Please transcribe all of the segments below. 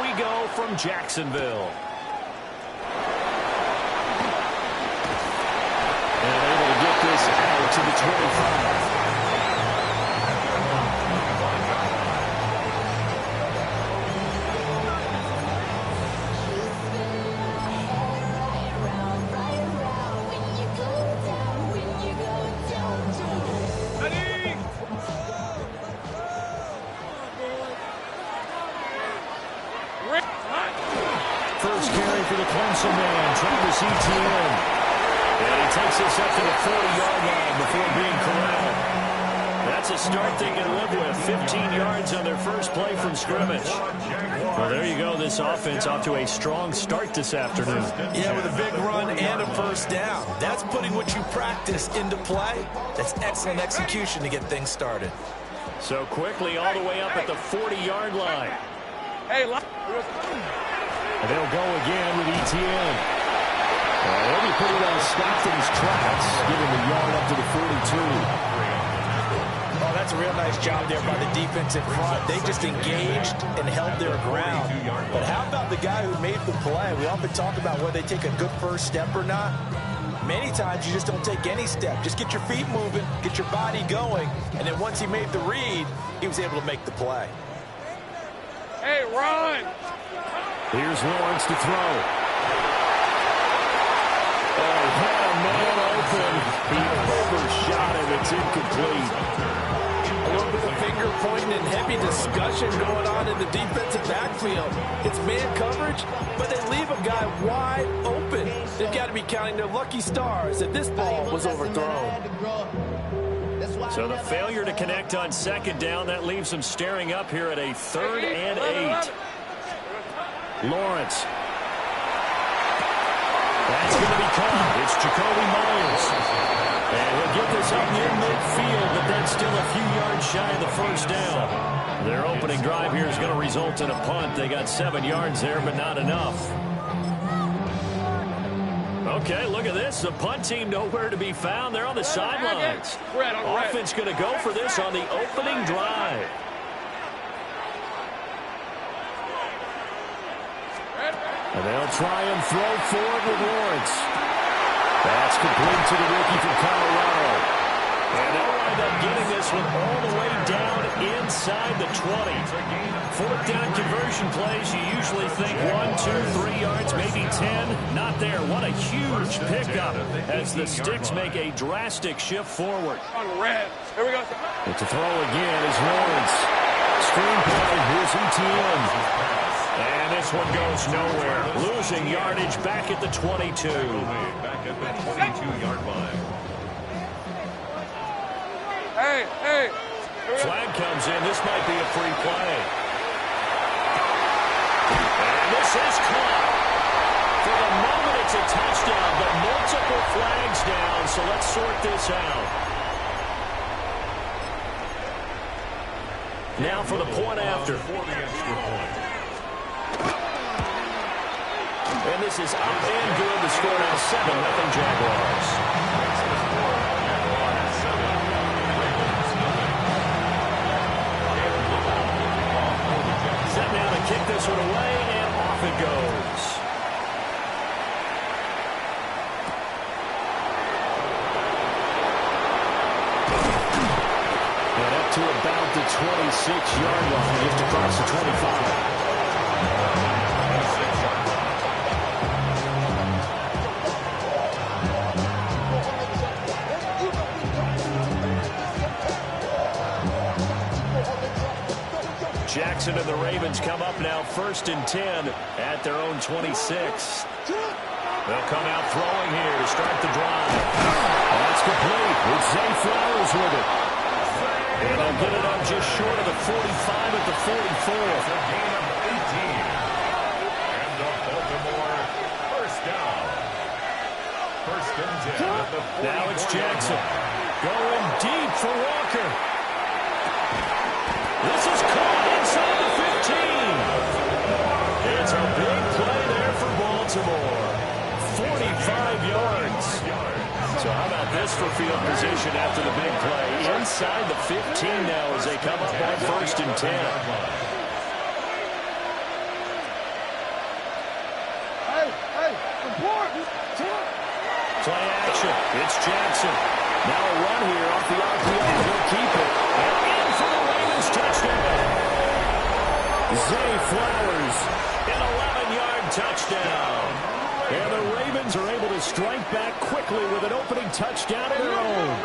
we go from Jacksonville. And able to get this out to the 25. First carry for the Clemson man, Travis Etienne. And he takes this up to the 40-yard line before being corralled. That's a start they can live with. 15 yards on their first play from scrimmage. Well, there you go. This offense off to a strong start this afternoon. Yeah, with a big run and a first down. That's putting what you practice into play. That's excellent execution to get things started. So quickly all the way up at the 40-yard line. And they'll go again with Etienne. He'll be pretty well stopped in his tracks, giving the yard up to the 42. Oh, that's a real nice job there by the defensive front. They just engaged and held their ground. But how about the guy who made the play? We often talk about whether they take a good first step or not. Many times you just don't take any step. Just get your feet moving, get your body going, and then once he made the read, he was able to make the play. Hey, run! Here's Lawrence to throw. Oh, had a man open. He overshot him. It's incomplete. A little bit of finger pointing and heavy discussion going on in the defensive backfield. It's man coverage, but they leave a guy wide open. They've got to be counting their lucky stars that this ball was overthrown. So the failure to connect on second down, that leaves them staring up here at a 3rd and 8. Lawrence. That's going to be caught. It's Jacoby Myers. And he'll get this up near midfield, but that's still a few yards shy of the first down. Their opening drive here is going to result in a punt. They got 7 yards there, but not enough. Okay, look at this. The punt team nowhere to be found. They're on the sidelines. Offense going to go for this on the opening drive. And they'll try and throw forward with Lawrence. That's complete to the rookie from Colorado. And they'll wind up getting this one all the way down inside the 20. 4th down conversion plays, you usually think 1, 2, 3 yards, maybe 10. Not there. What a huge pickup as the Sticks make a drastic shift forward. On red. Here we go. But to throw again is Lawrence. Screen play. Here's Etienne. And this one goes nowhere. Losing yardage back at the 22. Back at the 22-yard line. Hey. Flag comes in. This might be a free play. And this is caught. For the moment, it's a touchdown, but multiple flags down, so let's sort this out. Now for the point after. For the extra point. And this is up and good. The score now 7-0 Jaguars. Set now to kick this one away, and off it goes. And up to about the 26-yard line, just across the 25. Jackson and the Ravens come up now 1st and 10 at their own 26. They'll come out throwing here to start the drive. That's complete. It's Zay Flowers with it. And they'll get it up just short of the 45 at the 44. A gain of 18. And the Baltimore first down. 1st and 10 at the 44. Now it's Jackson. Going deep for Walker. This is caught inside the 15. It's a big play there for Baltimore. 45 yards. So how about this for field position after the big play? Inside the 15 now as they come up on 1st and 10. Play action. It's Jackson. Now a run here off the RPO. He'll keep it. And in for the Ravens touchdown. Zay Flowers, an 11-yard touchdown. And the Ravens are able to strike back quickly with an opening touchdown of their own.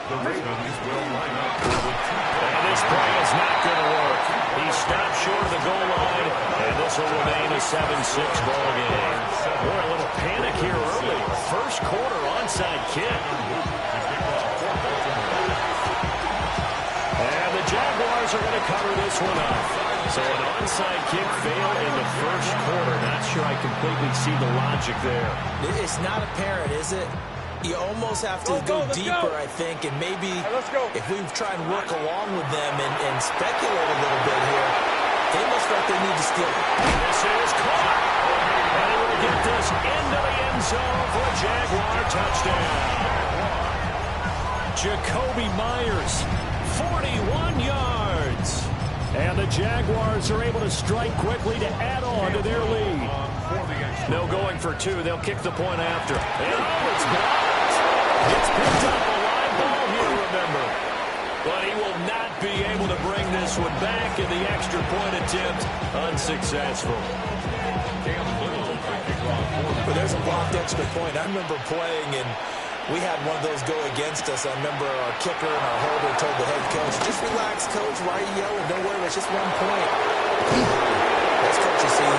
The Ravens will line up for the And this play is not going to work. He stopped short of the goal line, and this will remain a 7-6 ball game. Boy, a little panic here early. First quarter onside kick. And the Jaguars are going to cover this one up. So an onside kick fail in the first quarter. Not sure I completely see the logic there. It's not apparent, is it? You almost have to go deeper, I think, and maybe if we try and work along with them and speculate a little bit here, they must like they need to steal it. This is caught. And able to get this into the end zone for a Jaguar touchdown. Jacoby Myers, 41 yards. And the Jaguars are able to strike quickly to add on to their lead. No going for two. They'll kick the point after. And it's blocked. It's picked up a live ball here, remember. But he will not be able to bring this one back in the extra point attempt. Unsuccessful. But there's a blocked extra point. I remember playing, and we had one of those go against us. I remember our kicker and our holder told the head coach, just relax, coach. Why are you yelling? Don't worry, it's just 1 point. Those coaches see a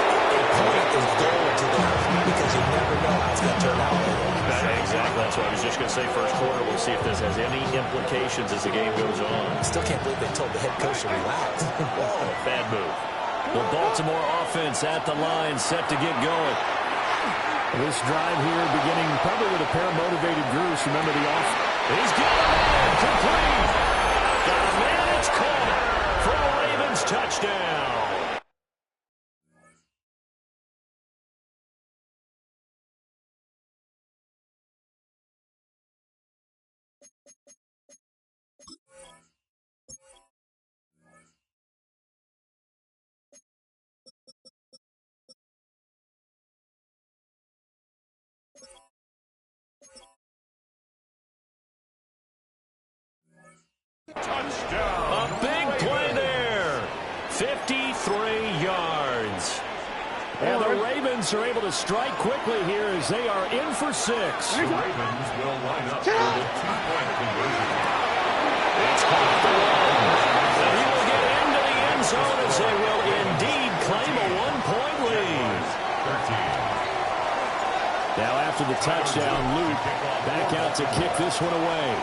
point is gold to them because you never know how it's going to turn out later. Exactly. That's what I was just going to say. First quarter, we'll see if this has any implications as the game goes on. I still can't believe they told the head coach to relax. Whoa, bad move. The Baltimore offense at the line, set to get going. This drive here beginning probably with a pair of motivated Bruce. Remember the off. He's got a man complete. Got a man. It's caught for a Ravens touchdown. touchdown. A big play there. 53 yards. And the Ravens are able to strike quickly here as they are in for 6. The Ravens will line up for the 2-point conversion. It's caught the one. And he will get into the end zone as they will indeed claim a 1-point lead. 13. Now after the touchdown, Luke back out to kick this one away.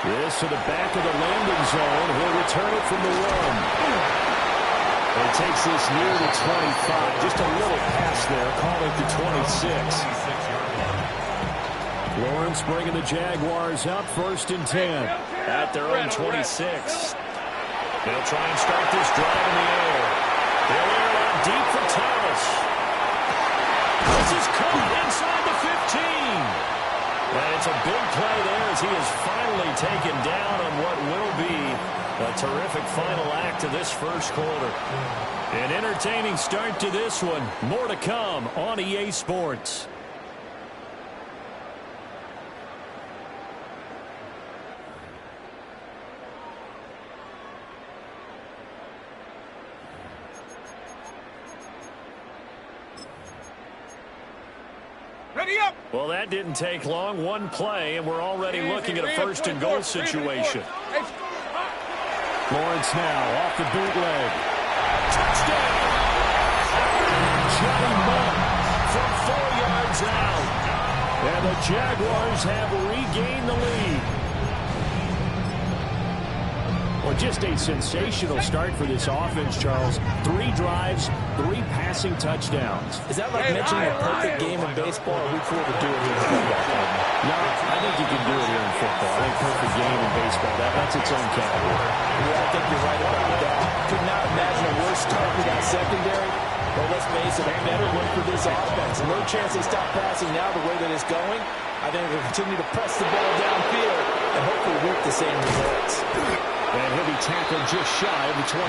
This to the back of the landing zone. He'll return it from the 1. And takes this near the 25. Just a little pass there. Call it the 26. Lawrence bringing the Jaguars up 1st and 10. At their own 26. They'll try and start this drive in the air. They'll air it out deep for Thomas. This is caught inside the 15. And it's a big play there as he is finally taken down on what will be a terrific final act of this first quarter. An entertaining start to this one. More to come on EA Sports. Ready up. Well, that didn't take long. One play, and we're already looking at a 1st and goal situation. Lawrence now off the bootleg. Touchdown! Johnny Munn from 4 yards out. And the Jaguars have regained the lead. Well, just a sensational start for this offense, Charles. 3 drives, 3 passing touchdowns. Is that like mentioning a perfect game in baseball, or are we cool to do it here in football? No, I think you can do it here in football. I think perfect game in baseball, that's its own category. Yeah, I think you're right about that. Could not imagine a worse start with that secondary. Well, let's face it, a better one for this offense. No chance they stop passing now the way that it's going. I think they'll continue to press the ball downfield and hopefully reap the same results. And he'll be tackled just shy of the 25.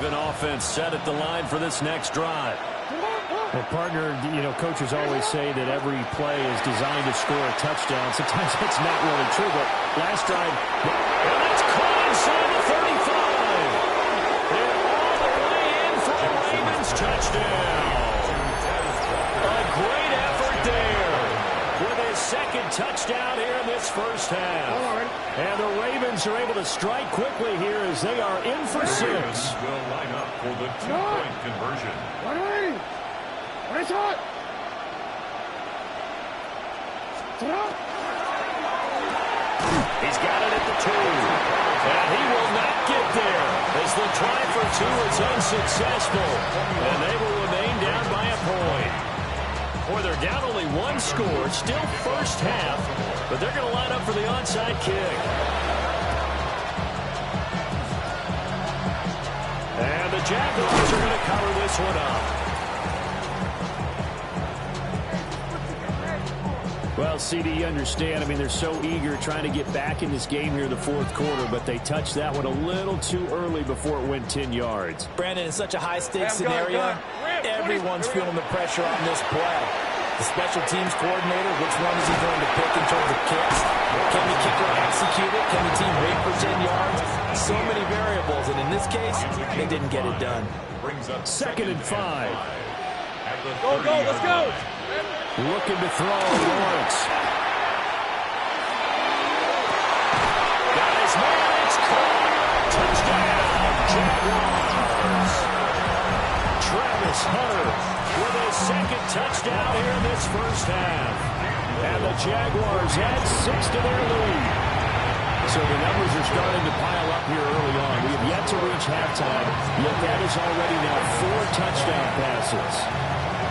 Raven offense set at the line for this next drive. Well, partner, coaches always say that every play is designed to score a touchdown. Sometimes that's not really true, but last drive, and that's caught inside the 35. And all the way in for a Ravens touchdown. A great effort there with his second touchdown here in this first half. And the Ravens are able to strike quickly here as they are in for 6. Will line up for the 2-point conversion. He's got it at the 2. And he will not get there as the try for 2 is unsuccessful. And they will remain down by a point. Boy, they're down only 1 score, still first half, but they're going to line up for the onside kick. And the Jaguars are going to cover this one up. Well, CD, you understand. I mean, they're so eager trying to get back in this game here in the fourth quarter, but they touched that one a little too early before it went 10 yards. Brandon, in such a high-stakes scenario, everyone's feeling the pressure on this play. The special teams coordinator, which one is he going to pick in terms of kicks? Can the kicker execute it? Can the team wait for 10 yards? So many variables, and in this case, they didn't get it done. Second and 5. Go, let's go! Looking to throw, Lawrence. Got his man, it's caught. Touchdown, Jaguars. Travis Hunter with his second touchdown here in this first half. And the Jaguars add 6 to their lead. So the numbers are starting to pile up here early on. We have yet to reach halftime, yet that is already now 4 touchdown passes.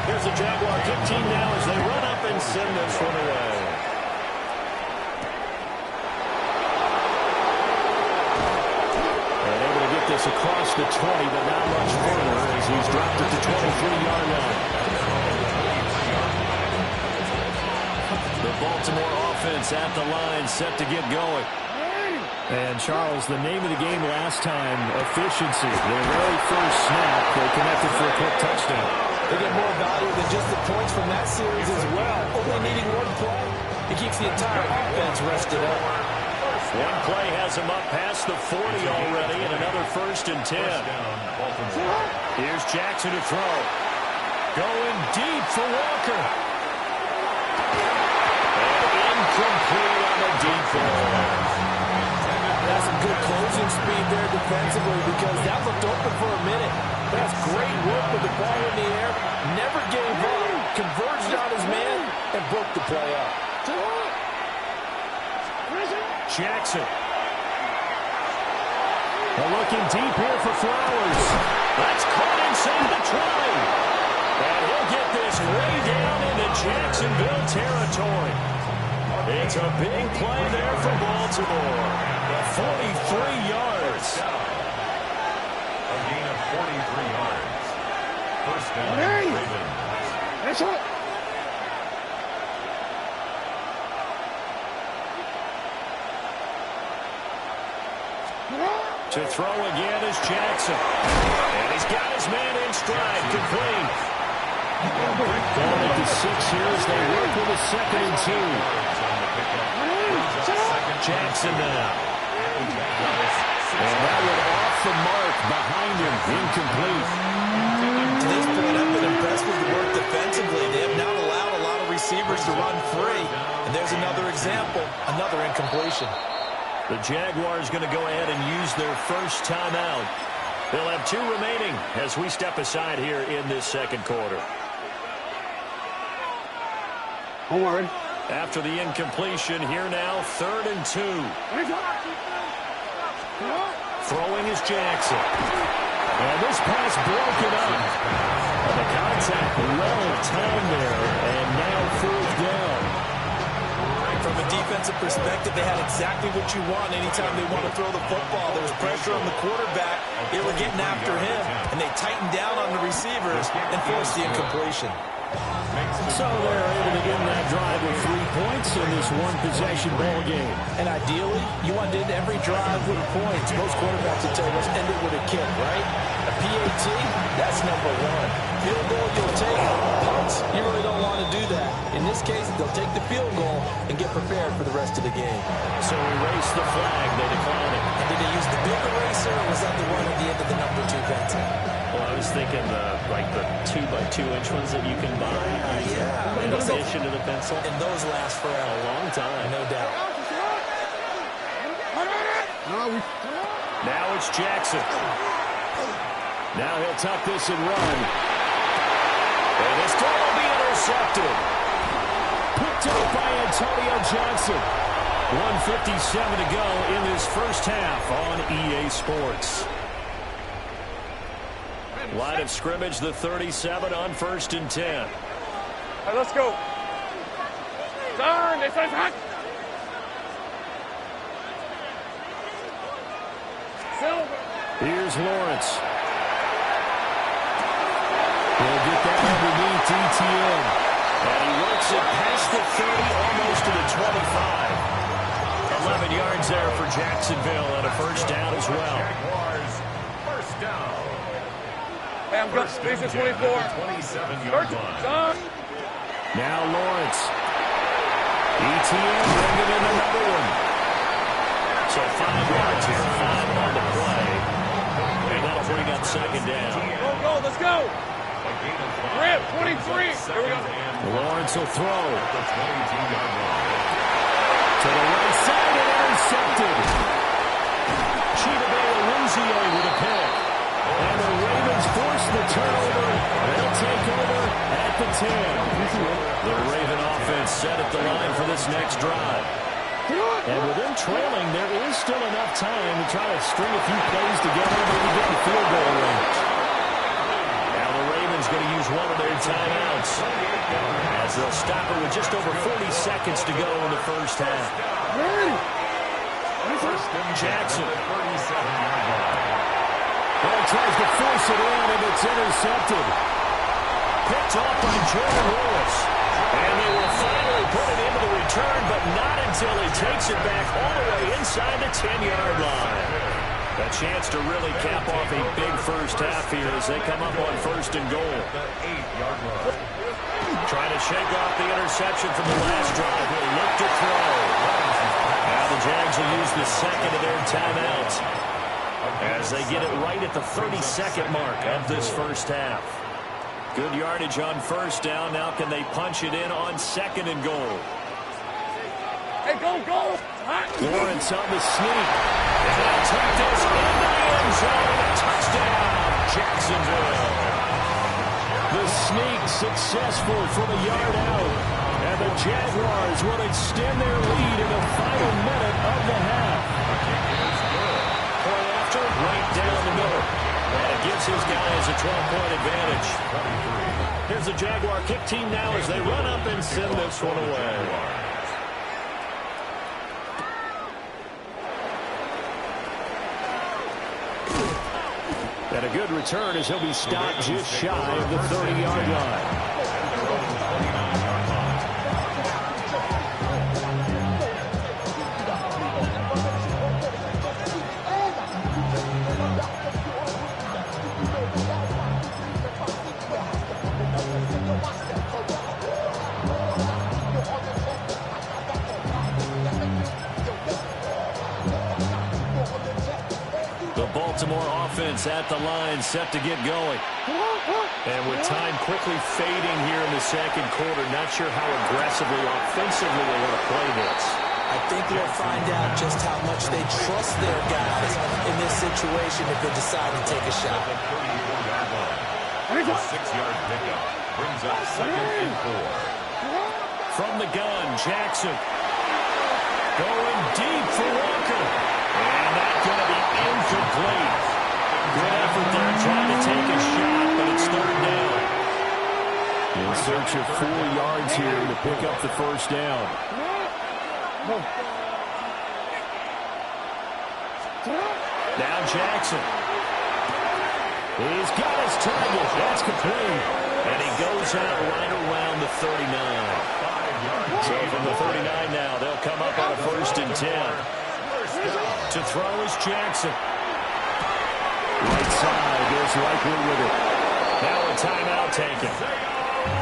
Here's the Jaguar kick team now as they run up and send this one away. And able to get this across the 20, but not much further as he's dropped at the 23-yard line. The Baltimore offense at the line, set to get going. And, Charles, the name of the game last time, efficiency. Their very first snap, they connected for a quick touchdown. They get more value than just the points from that series as well. Only needing 1 play, it keeps the entire offense rested up. One play has him up past the 40 already, and another 1st and 10. Here's Jackson to throw. Going deep for Walker. And incomplete on the deep ball. That's some good closing speed there defensively because that looked open for a minute. That's great work with the ball in the air. Never gave up. Converged on his man and broke the play up. Jackson. Looking deep here for Flowers. That's caught inside the 20. And he'll get this way down into Jacksonville territory. It's a big play there for Baltimore. 43 yards. A gain of 43 yards. First down, Ravens. That's it. To throw again is Jackson. And he's got his man in stride, complete. Ball at the 6 here as they work with a 2nd and 2. Jackson now. And that one off the mark behind him, incomplete. To this point, I've been impressed with the work defensively. They have not allowed a lot of receivers to run free. And there's another example, another incompletion. The Jaguars going to go ahead and use their first timeout. They'll have 2 remaining as we step aside here in this second quarter. Don't worry. After the incompletion, here now, 3rd and 2. Throwing is Jackson. And this pass broken up. And the contact well timed there, and now 4th down. From a defensive perspective, they had exactly what you want anytime they want to throw the football. There was pressure on the quarterback. They were getting after him, and they tightened down on the receivers and forced the incompletion. So they're able to get in that drive with 3 points in this one-possession ball game. And ideally, you want to end every drive with points. Most quarterbacks will tell you, let's end it with a kick, right? A PAT, that's number one. Field goal you'll take. Punts, you really don't want to do that. In this case, they'll take the field goal and get prepared for the rest of the game. So erase the flag. They decline it. And did they use the big eraser, or was that the one at the end of the number 2 pencil? Well, I was thinking like the 2x2-inch ones that you can buy. Yeah. In addition to the pencil. And those last forever. A long time. No doubt. Now it's Jackson. Now he'll tuck this and run. And this time will be intercepted. Picked up by Antonio Johnson. 1:57 to go in this first half on EA Sports. Line of scrimmage, the 37 on 1st and 10. All right, let's go. Turn. This is hot. Here's Lawrence. He'll get that underneath ETN. And he works it past the 30, almost to the 25. 11 yards there for Jacksonville and a first down as well. Jaguars, first down. Hey, I'm good. This is 24. 27-yard line. Now Lawrence. ETN bringing in another one. So 5 yards here, 5 on the play. And that'll bring up second down. Go, let's go. Rip, 23. Here we go. Lawrence will throw. The 22-yard line. To the right side and intercepted. Chidobe Awuzie with a pick. And the Ravens force the turnover. They'll take over at the 10. The Raven offense set at the line for this next drive. And with them trailing, there is still enough time to try to string a few plays together and maybe get the field goal range. Now the Ravens going to use one of their timeouts as they'll stop it with just over 40 seconds to go in the first half. Jackson. Well, he tries to force it in, and it's intercepted. Picked off by Jordan Lewis. And they will finally put it into the return, but not until he takes it back all the way inside the 10-yard line. A chance to really cap off a big first half here as they come up on 1st and goal. Trying to shake off the interception from the last drive. He'll look to throw. Now the Jags will use the second of their timeouts as they get it right at the 32nd mark of this first half. Good yardage on first down. Now can they punch it in on 2nd and goal? Hey, go. Lawrence on the sneak. And they'll take this into the end zone. Touchdown, Jacksonville. The sneak successful from a yard out. And the Jaguars will extend their lead in the final minute of the half. Point after, right down the middle. And it gives his guys a 12-point advantage. Here's the Jaguar kick team now as they run up and send this one away. And a good return as he'll be stopped just shy of the 30-yard line. Baltimore offense at the line, set to get going. And with time quickly fading here in the second quarter, not sure how aggressively, offensively they want to play this. I think we'll find out just how much they trust their guys in this situation if they decide to take a shot. A 6-yard pickup brings up 2nd and 4. From the gun, Jackson. Going deep for Walker. And that's going to be incomplete. Good effort there trying to take a shot, but it's 3rd down. In search of 4 yards here to pick up the first down. Now Jackson. He's got his target. That's complete. And he goes out right around the 39. So from the 39 now, they'll come up on a 1st and 10. To throw is Jackson. Right side, most likely with it. Now a timeout taken.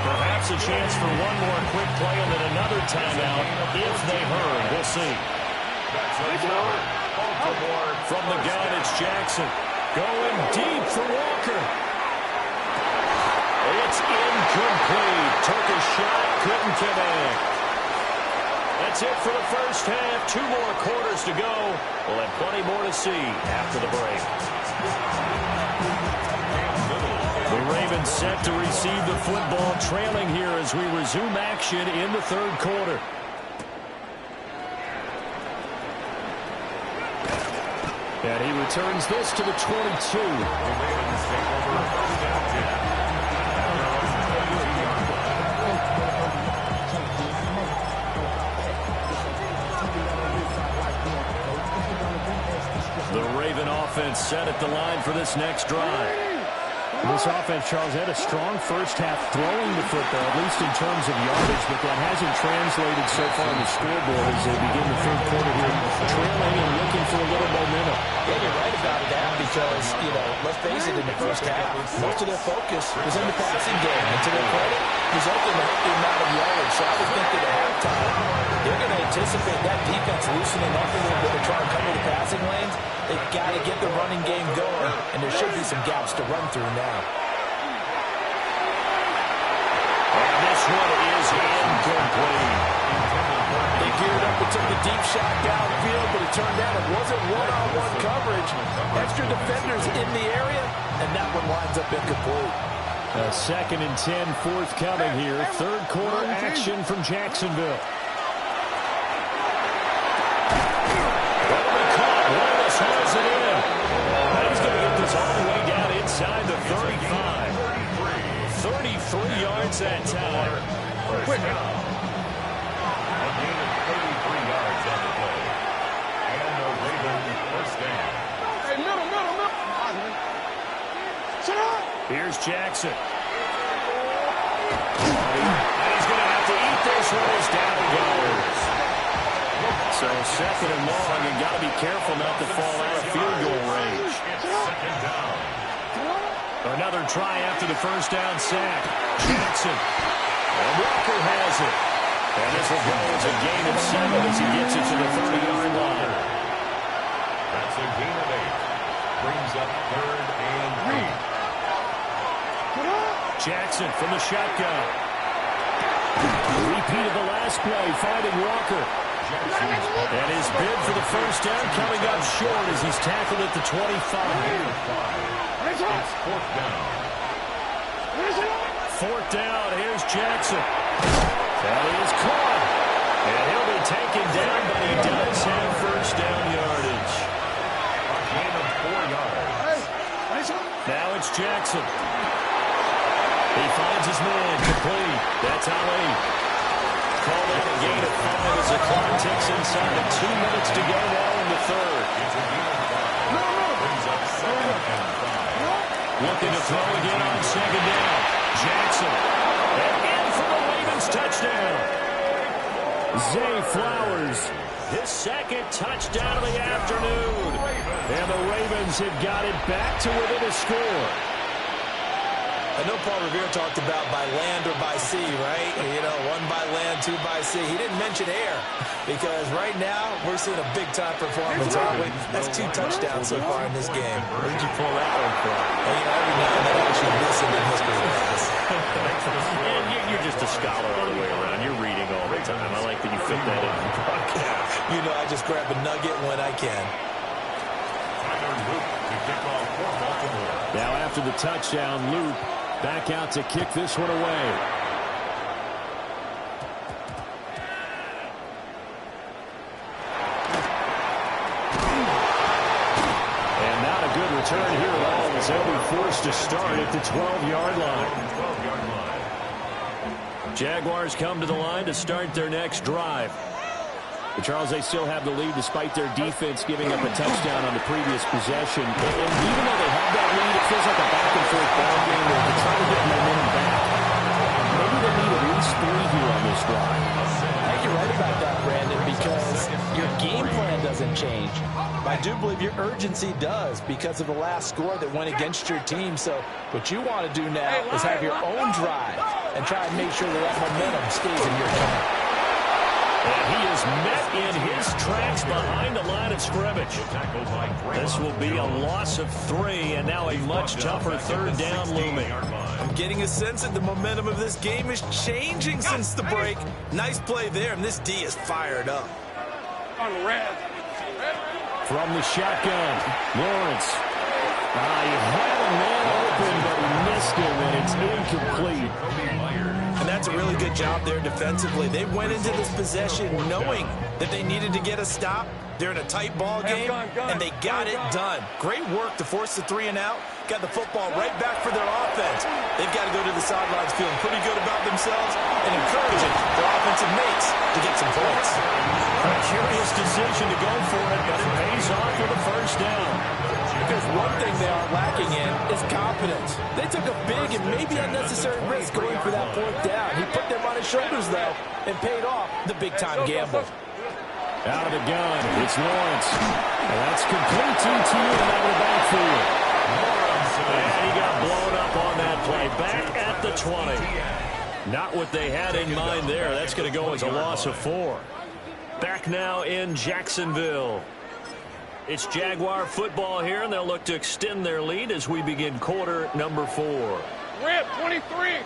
Perhaps a chance for one more quick play and then another timeout if they hurry. We'll see. From the gun, it's Jackson. Going deep for Walker. It's incomplete. Took a shot, couldn't connect. That's it for the first half. 2 more quarters to go. We'll have plenty more to see after the break. The Ravens set to receive the football, trailing here as we resume action in the third quarter. And he returns this to the 22. The Raven offense set at the line for this next drive. This offense, Charles, had a strong first half throwing the football, at least in terms of yardage, but that hasn't translated so far on the scoreboard as they begin the third quarter here, trailing and looking for a little momentum. Yeah, you're right about that because, let's face it, in the first half, most of their focus was in the passing game. And to their credit, resulted in a healthy amount of yardage. So I was thinking at halftime, they're going to anticipate that defense loosening up a little bit and try to cover the passing lanes. They've got to get the running game going, and there should be some gaps to run through now. And this one is incomplete. They geared up and took the deep shot downfield, but it turned out it wasn't one-on-one coverage. Extra defenders in the area, and that one winds up incomplete. A 2nd and 10 forthcoming here. Third quarter action from Jacksonville. Hauls it in. And he's going to get this all the way down inside the 35. 33 yards that time. Quick. A gain of 33 yards on the play. And a Raven first down. Hey, middle. Shut up. Here's Jackson. And he's going to have to eat this one as down he goes. So 2nd and long, and got to be careful not to fall out of field goal range. Another try after the first down sack. Jackson. And Walker has it. And this will go as a gain of 7 as he gets it to the 30-yard line. That's a gain of 8. Brings up 3rd and 8. Jackson from the shotgun. Repeat of the last play, finding Walker. And his bid for the first down coming up short as he's tackled at the 25. It's 4th down. 4th down, here's Jackson. That is caught. And he'll be taken down, but he does have first down yardage. A gain of 4 yards. Now it's Jackson. He finds his man, complete. That's Na-illy. Call that a gain of 5 as the clock ticks inside of 2 minutes to go now in the third. It's a gain of 5. Brings up 2nd and 5. Looking to throw again on 2nd down. Jackson. And in for the Ravens touchdown. Zay Flowers. His 2nd touchdown of the afternoon. And the Ravens have got it back to within a score. I know Paul Revere talked about by land or by sea, right? 1 by land, 2 by sea. He didn't mention air because right now we're seeing a big-time performance, aren't we? That's 2 touchdowns so far in this game. Where'd you pull that one from? Every now and then I actually listen in history class. And you're just a scholar all the way around. You're reading all the time. I like that you fit that in the broadcast. I just grab a nugget when I can. Tyler Luke to kick off for Baltimore. Now after the touchdown, Luke back out to kick this one away. And not a good return here at all as they'll be forced to start at the 12-yard line. Jaguars come to the line to start their next drive. But Charles, they still have the lead despite their defense giving up a touchdown on the previous possession. And even though they have that lead, it feels like a back-and-forth ball game where they're trying to get momentum back. Maybe they need at least 3 here on this drive. I think you're right about that, Brandon, because is your game plan doesn't change. I do believe your urgency does because of the last score that went against your team. So what you want to do now is have your own drive and try and make sure that momentum stays in your camp. And he is met in his tracks behind the line of scrimmage. This will be a loss of 3, and now a much tougher third down looming. I'm getting a sense that the momentum of this game is changing since the break. Nice play there, and this D is fired up. From the shotgun, Lawrence. He had a man open, but he missed him, and it's incomplete. And that's a really good job there defensively. They went into this possession knowing that they needed to get a stop. They're in a tight ball game, and they got it done. Great work to force the 3 and out. Got the football right back for their offense. They've got to go to the sidelines feeling pretty good about themselves and encouraging their offensive mates to get some points. A curious decision to go for it, but it pays off with a first down. Because one thing they are lacking in is confidence. They took a big and maybe unnecessary risk going for that 4th down. He put them on his shoulders, though, and paid off the big-time gamble. Out of the gun, it's Lawrence. And that's complete to Etienne out of the backfield. And he got blown up on that play. Back at the 20. Not what they had in mind there. That's going to go as a loss of 4. Back now in Jacksonville. It's Jaguar football here, and they'll look to extend their lead as we begin quarter number 4. Rip, 23.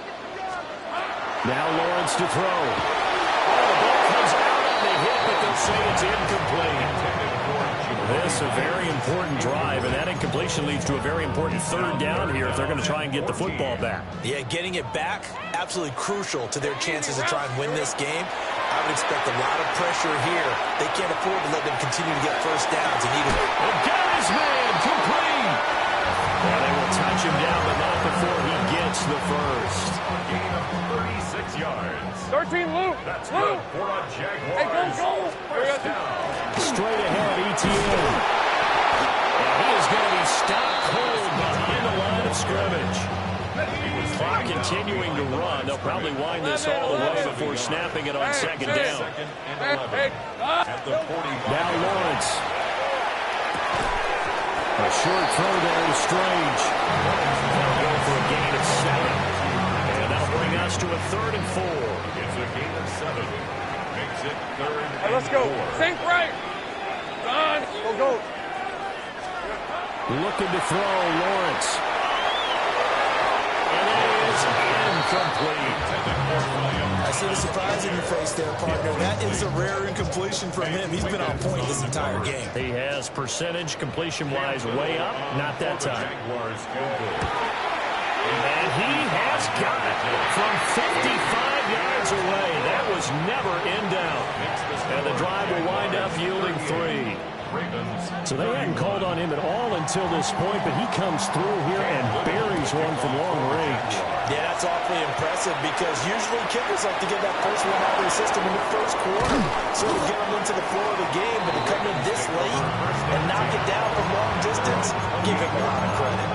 Now Lawrence to throw. The ball comes out on the hit, but they'll say it's incomplete. This a very important drive, and that incompletion leads to a very important 3rd down here if they're going to try and get the football back. Yeah, getting it back, absolutely crucial to their chances to try and win this game. I would expect a lot of pressure here. They can't afford to let them continue to get first downs. They need it. And got his man complete. And they will touch him down, but not before he gets the first. A gain of 36 yards. 13, Luke. That's Luke. good for a Jaguars. Hey, go. First down. Straight ahead, Etienne. And he is going to be stopped cold behind the line of scrimmage. Clock continuing to run. They'll probably wind this all the way before snapping it on 2nd down. At the 45. Now Lawrence. A short throw there to Strange. They'll go for a gain of 7. And that'll bring us to a 3rd and 4. It's a gain of 7. Makes it 3rd and 4. Let's go. Think right. Don, go. Looking to throw, Lawrence. And it is incomplete. I see the surprise in your face there, partner. That is a rare incompletion from him. He's been on point this entire game. He has percentage completion-wise way up. Not that time. And he has got it from 55 yards away. That was never in doubt. And the drive will wind up yielding 3. So they hadn't called on him at all until this point, but he comes through here and buries one from long range. Yeah, that's awfully impressive because usually kickers like to get that first one out of their system in the first quarter, sort of get them into the flow of the game, but to come in this late and knock it down from long distance, give him a lot of credit.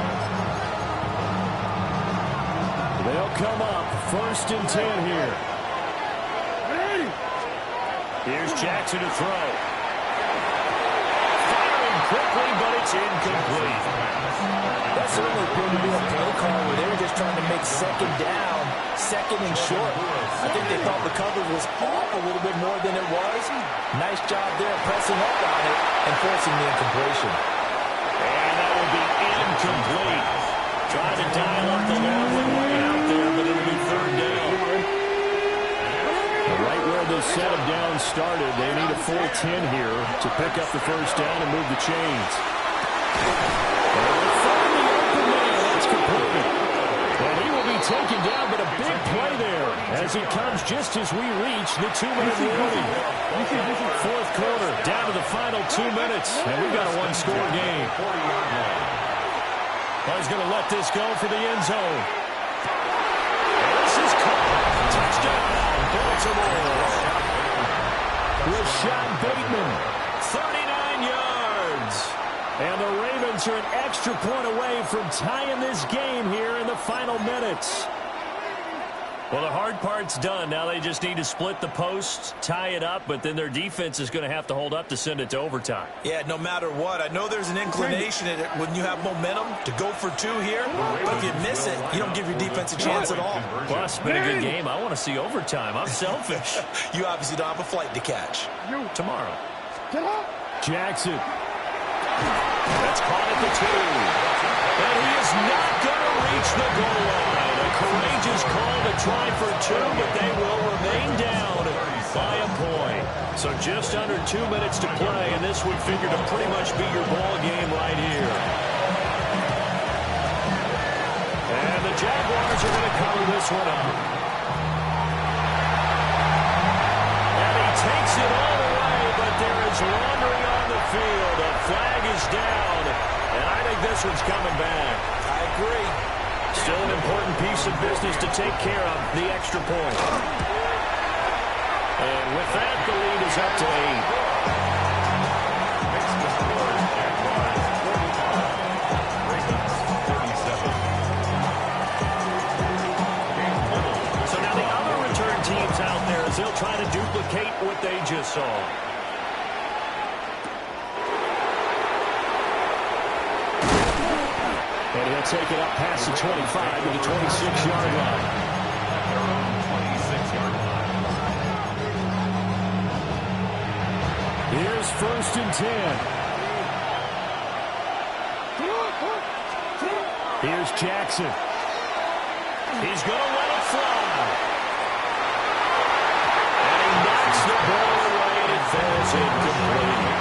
They'll come up 1st and 10 here. Here's Jackson to throw. Quickly, but it's incomplete. That certainly appeared to be a play call where they were just trying to make 2nd down, 2nd and short. I think they thought the coverage was off a little bit more than it was. Nice job there pressing up on it and forcing the incompletion. And that will be incomplete. Trying to dial up the long way out there, but it'll be 3rd down. Right where this set of downs started, they need a full 10 here to pick up the first down and move the chains. Find the open man. That's complete. And he will be taken down, but a big play there as he comes just as we reach the 2-minute warning. 4th quarter, down to the final 2 minutes, and we've got a 1-score game. He's going to let this go for the end zone. This is caught. Touchdown. Rashad Bateman, 39 yards. And the Ravens are an extra point away from tying this game here in the final minutes. Well, the hard part's done. Now they just need to split the posts, tie it up, but then their defense is going to have to hold up to send it to overtime. Yeah, no matter what. I know there's an inclination in it when you have momentum to go for two here, but if you miss it, you don't give your defense a chance at all. Well, it's been a good game. I want to see overtime. I'm selfish. You obviously don't have a flight to catch. Tomorrow. Jackson. That's caught at the 2. And he is not going to reach the goal line. A courageous call to try for 2, but they will remain down by a point. So just under 2 minutes to play, and this would figure to pretty much be your ball game right here. And the Jaguars are going to cover this one up. And he takes it all away, but there is laundering on the field. A flag is down, and I think this one's coming back. I agree. Still an important piece of business to take care of, the extra point. And with that, the lead is up to 8. So now the other return teams out there as they'll try to duplicate what they just saw. And he'll take it up past the 25 to the 26-yard line. Here's 1st and 10. Here's Jackson. He's going to let it fly. And he knocks the ball away, and it falls incomplete.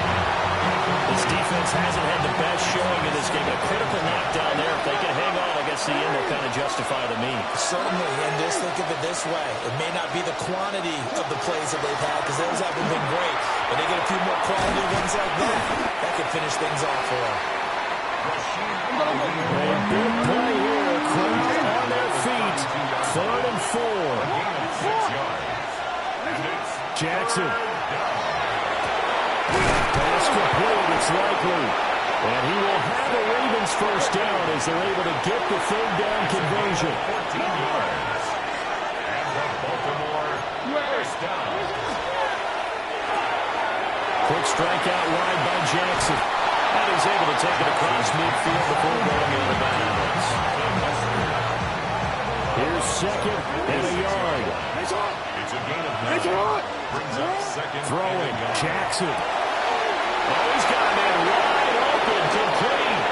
This defense hasn't had the best showing in this game. A critical knockdown there. If they can hang on, I guess the end will kind of justify the means. Certainly, and just think of it this way. It may not be the quantity of the plays that they've had, because those haven't been great, but they get a few more quality ones like that. That could finish things off for them. A big play here. Crowd on their feet. 3rd and 4. Jackson. Pass complete, it's likely. And he will have the Ravens 1st down as they're able to get the 3rd down conversion. 14 yards. And the Baltimore 1st down. Quick strikeout wide by Jackson. And he's able to take it across midfield before going into bounds. Here's 2nd and a yard. It's a gain of 9. Brings up 2nd. Throwing, Jackson. Oh, he's got a man wide open, complete.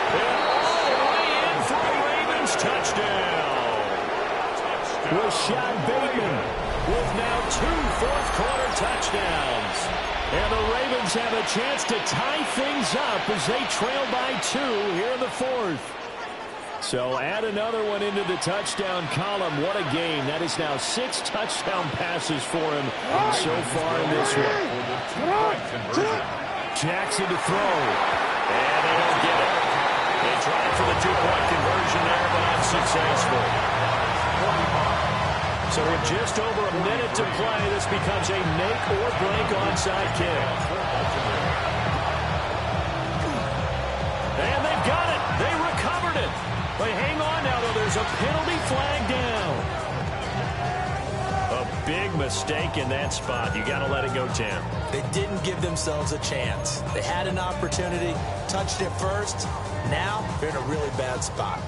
And all the way in for a Ravens touchdown. Rashad Bateman with now 2 fourth-quarter touchdowns. And the Ravens have a chance to tie things up as they trail by 2 here in the 4th. So add another one into the touchdown column. What a game. That is now 6 touchdown passes for him so far in this one. Jackson to throw. And they don't get it. They tried for the 2-point conversion there, but unsuccessful. So with just over a minute to play, this becomes a make-or-break onside kick. And they've got it. They recovered it. But hang on now, though. There's a penalty flag down. A big mistake in that spot. You got to let it go, Tim. They didn't give themselves a chance. They had an opportunity, touched it first. Now they're in a really bad spot.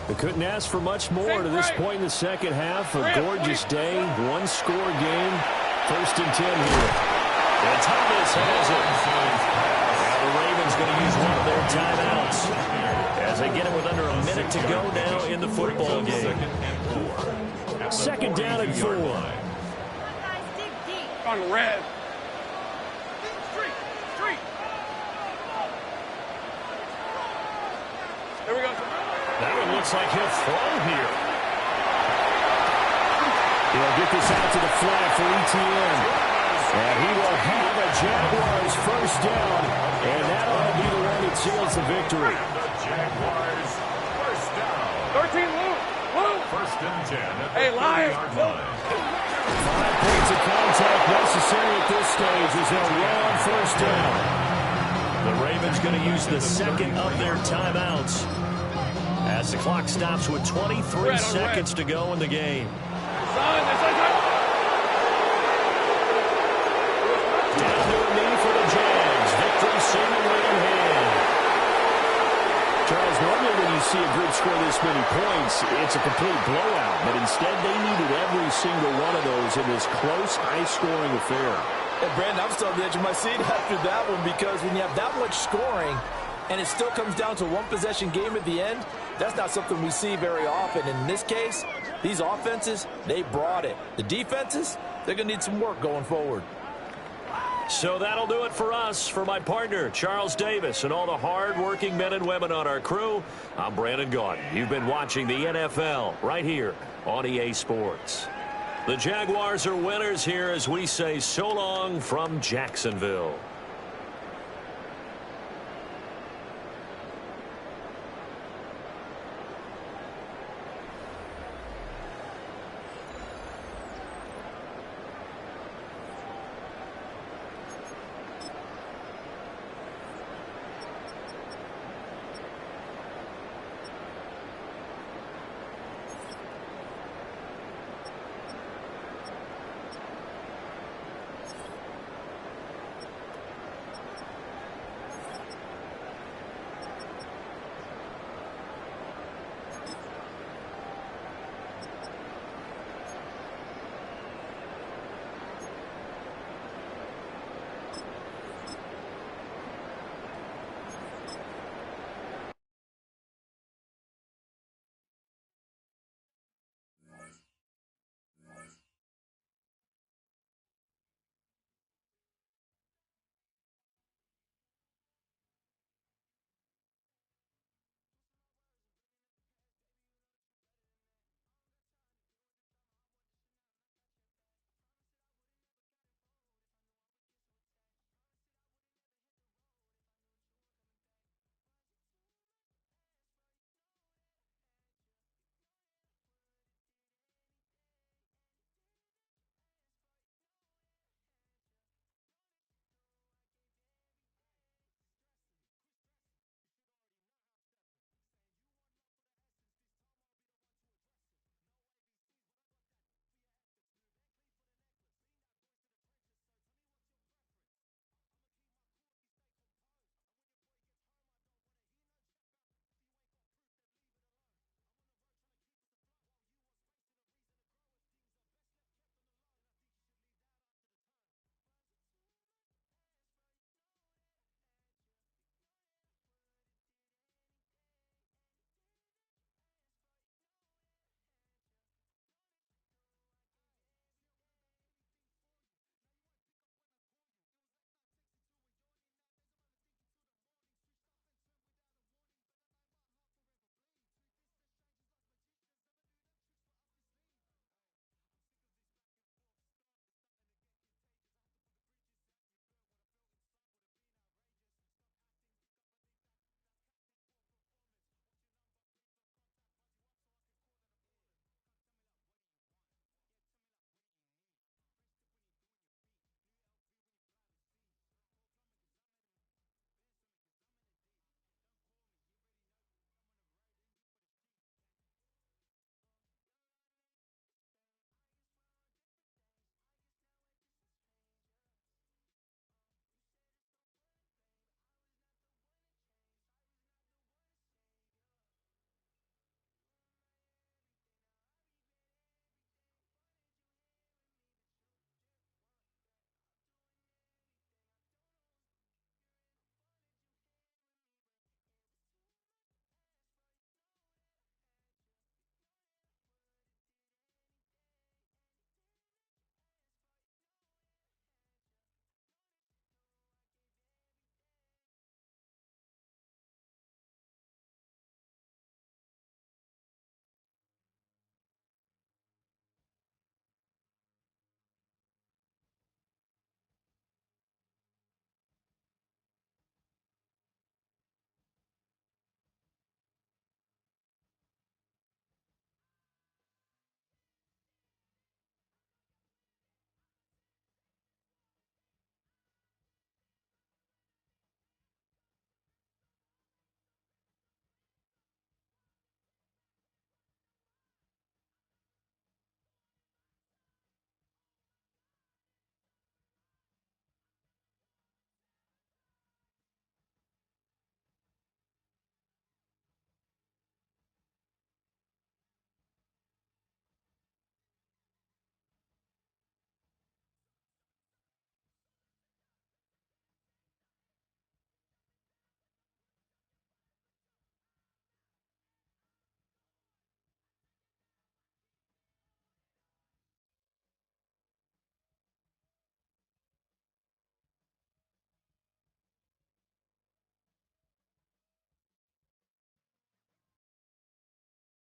They couldn't ask for much more to this point in the second half. A gorgeous day, 1-score game. 1st and 10 here. And Thomas has it. Now the Ravens going to use one of their timeouts as they get it with under a minute to go now in the football game. 2nd down and 4. On red. There we go. That one looks like he'll throw here. He'll get this out to the flat for ETN. And he will have a Jaguars 1st down. And that ought to be the one that seals the victory. The Jaguars 1st down. 13, Lou. 1st and 10 at the Hey, liar. 30-yard line. 5 points of contact necessary at this stage as they'll run on 1st down. The Ravens going to use the 2nd of their timeouts as the clock stops with 23 seconds to go in the game. Down to a knee for the Jags. Victory seemingly in hand. Charles, normally when you see a group score this many points, it's a complete blowout. But instead, they needed every single one of those in this close, high-scoring affair. And Brandon, I'm still on the edge of my seat after that one, because when you have that much scoring and it still comes down to a one-possession game at the end, that's not something we see very often. And in this case, these offenses, they brought it. The defenses, they're going to need some work going forward. So that'll do it for us. For my partner, Charles Davis, and all the hard-working men and women on our crew, I'm Brandon Gaudin. You've been watching the NFL right here on EA Sports. The Jaguars are winners here as we say so long from Jacksonville.